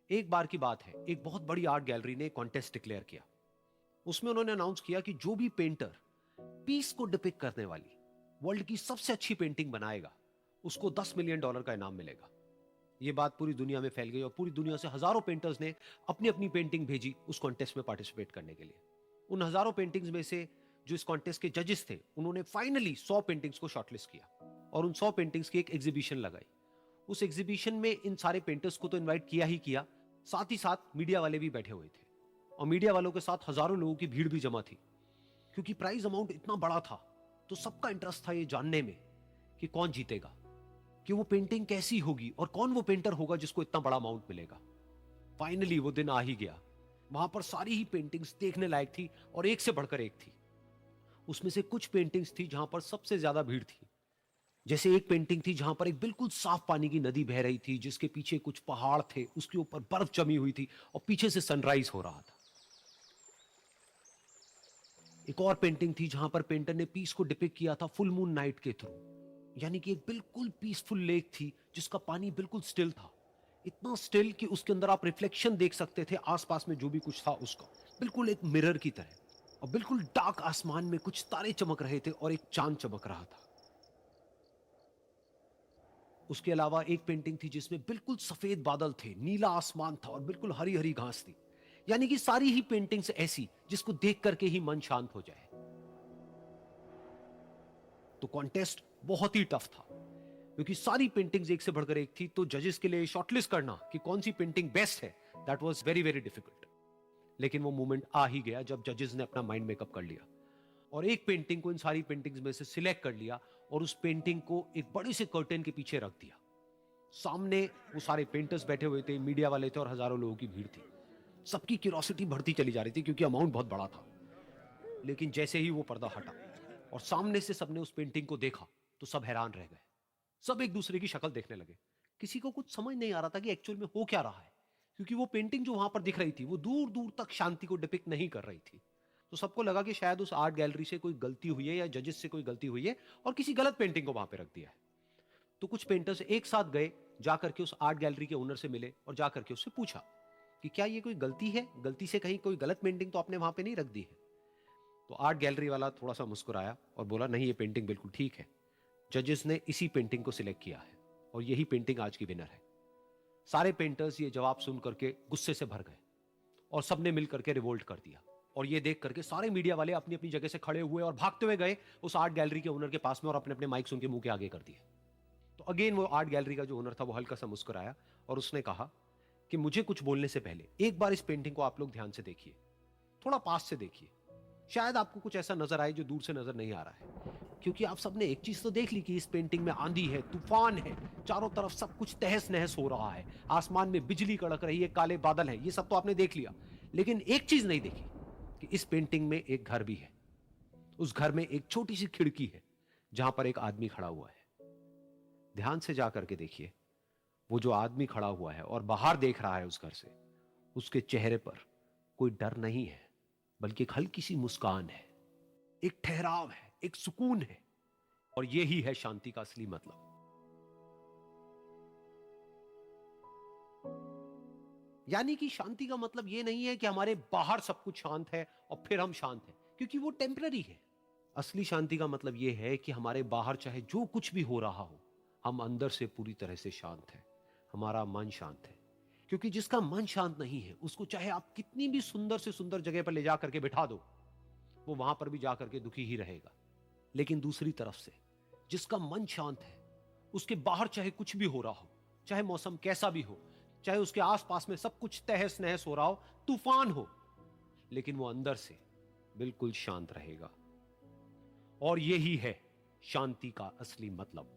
एक बार की बात है, एक बहुत बड़ी आर्ट गैलरी ने कॉन्टेस्ट डिक्लेयर किया। उसमें उन्होंने अनाउंस किया कि जो भी पेंटर पीस को डिपिक्ट करने वाली वर्ल्ड की सबसे अच्छी पेंटिंग बनाएगा, उसको $10 मिलियन का इनाम मिलेगा। यह बात पूरी दुनिया में फैल गई और पूरी दुनिया से हजारों पेंटर्स ने अपनी अपनी पेंटिंग भेजी उस कॉन्टेस्ट में पार्टिसिपेट करने के लिए। उन हजारों पेंटिंग्स में से जो इस कॉन्टेस्ट के जजेस थे, उन्होंने फाइनली 100 पेंटिंग्स को शॉर्टलिस्ट किया और उन 100 पेंटिंग्स की एक एग्जीबिशन लगाई। उस एग्जीबिशन में इन सारे पेंटर्स को तो इनवाइट किया ही किया, साथ ही साथ मीडिया वाले भी बैठे हुए थे और मीडिया वालों के साथ हजारों लोगों की भीड़ भी जमा थी। क्योंकि प्राइज अमाउंट इतना बड़ा था तो सबका इंटरेस्ट था ये जानने में कि कौन जीतेगा, कि वो पेंटिंग कैसी होगी और कौन वो पेंटर होगा जिसको इतना बड़ा अमाउंट मिलेगा। फाइनली वो दिन आ ही गया। वहां पर सारी ही पेंटिंग्स देखने लायक थी और एक से बढ़कर एक थी। उसमें से कुछ पेंटिंग्स थी जहां पर सबसे ज्यादा भीड़ थी। जैसे एक पेंटिंग थी जहां पर एक बिल्कुल साफ पानी की नदी बह रही थी, जिसके पीछे कुछ पहाड़ थे, उसके ऊपर बर्फ जमी हुई थी और पीछे से सनराइज हो रहा था। एक और पेंटिंग थी जहां पर पेंटर ने पीस को डिपिक्ट किया था फुल मून नाइट के थ्रू, यानी कि एक बिल्कुल पीसफुल लेक थी जिसका पानी बिल्कुल स्टिल था, इतना स्टिल कि उसके अंदर आप रिफ्लेक्शन देख सकते थे आसपास में जो भी कुछ था उसका, बिल्कुल एक मिरर की तरह। और बिल्कुल डार्क आसमान में कुछ तारे चमक रहे थे और एक चांद चमक रहा था। उसके अलावा एक पेंटिंग थी जिसमें बिल्कुल सफेद बादल थे, नीला आसमान था और बिल्कुल हरी हरी घास थी। यानी कि सारी ही पेंटिंग्स ऐसी जिसको देख करके ही मन शांत हो जाए। तो कॉन्टेस्ट बहुत ही टफ था क्योंकि सारी पेंटिंग्स एक से बढ़कर एक थी, तो जजेस के लिए शॉर्टलिस्ट करना कि कौन सी पेंटिंग बेस्ट है, that was very very difficult. लेकिन वो मोमेंट आ ही गया जब जजेस ने अपना माइंड मेकअप कर लिया और एक पेंटिंग को इन सारी पेंटिंग्स में से सिलेक्ट कर लिया और उस पेंटिंग को एक बड़े से कर्टेन के पीछे रख दिया। सामने वो सारे पेंटर्स बैठे हुए थे, मीडिया वाले थे और हजारों लोगों की भीड़ थी। सबकी क्यूरियोसिटी बढ़ती चली जा रही थी क्योंकि अमाउंट बहुत बड़ा था। लेकिन जैसे ही वो पर्दा हटा और सामने से सबने उस पेंटिंग को देखा तो सब हैरान रह गए। सब एक दूसरे की शक्ल देखने लगे। किसी को कुछ समझ नहीं आ रहा था कि एक्चुअल में हो क्या रहा है, क्योंकि वो पेंटिंग जो वहां पर दिख रही थी वो दूर दूर तक शांति को डिपिक्ट नहीं कर रही थी। तो सबको लगा कि शायद उस आर्ट गैलरी से कोई गलती हुई है या जजेस से कोई गलती हुई है और किसी गलत पेंटिंग को वहां पे रख दिया है। तो कुछ पेंटर्स एक साथ गए, जाकर के उस आर्ट गैलरी के ओनर से मिले और जाकर के उससे पूछा कि क्या ये कोई गलती है, गलती से कहीं कोई गलत पेंटिंग तो आपने वहां पे नहीं रख दी है। तो आर्ट गैलरी वाला थोड़ा सा मुस्कुराया और बोला, नहीं, ये पेंटिंग बिल्कुल ठीक है, जजेस ने इसी पेंटिंग को सिलेक्ट किया है और यही पेंटिंग आज की विनर है। सारे पेंटर्स ये जवाब सुन करके गुस्से से भर गए और सबने मिल करके रिवोल्ट कर दिया। और ये देख करके सारे मीडिया वाले अपनी अपनी जगह से खड़े हुए और भागते हुए गए उस आर्ट गैलरी के ओनर के पास में और अपने अपने माइक्स उनके मुंह के आगे कर दिए। तो अगेन वो आर्ट गैलरी का जो ओनर था वो हल्का सा मुस्कुराया और उसने कहा कि मुझे कुछ बोलने से पहले एक बार इस पेंटिंग को आप लोग ध्यान से देखिए, थोड़ा पास से देखिए, शायद आपको कुछ ऐसा नजर आए जो दूर से नजर नहीं आ रहा है। क्योंकि आप सबने एक चीज तो देख ली कि इस पेंटिंग में आंधी है, तूफान है, चारों तरफ सब कुछ तहस नहस हो रहा है, आसमान में बिजली कड़क रही है, काले बादल हैं, ये सब तो आपने देख लिया। लेकिन एक चीज नहीं देखी कि इस पेंटिंग में एक घर भी है। उस घर में एक छोटी सी खिड़की है जहां पर एक आदमी खड़ा हुआ है। ध्यान से जाकर के देखिए, वो जो आदमी खड़ा हुआ है और बाहर देख रहा है उस घर से, उसके चेहरे पर कोई डर नहीं है, बल्कि एक हल्की सी मुस्कान है, एक ठहराव है, एक सुकून है। और यही है शांति का असली मतलब। यानी कि शांति का मतलब यह नहीं है कि हमारे बाहर सब कुछ शांत है और फिर हम शांत हैं, क्योंकि वो टेम्पररी है। असली शांति का मतलब यह है कि हमारे बाहर चाहे जो कुछ भी हो रहा हो, हम अंदर से पूरी तरह से शांत हैं, हमारा मन शांत है। क्योंकि जिसका मन शांत नहीं है, उसको चाहे आप कितनी भी सुंदर से सुंदर जगह पर ले जाकर के बिठा दो, वो वहां पर भी जाकर के दुखी ही रहेगा। लेकिन दूसरी तरफ से जिसका मन शांत है, उसके बाहर चाहे कुछ भी हो रहा हो, चाहे मौसम कैसा भी हो, चाहे उसके आसपास में सब कुछ तहस नहस हो रहा हो, तूफान हो, लेकिन वो अंदर से बिल्कुल शांत रहेगा। और यही है शांति का असली मतलब।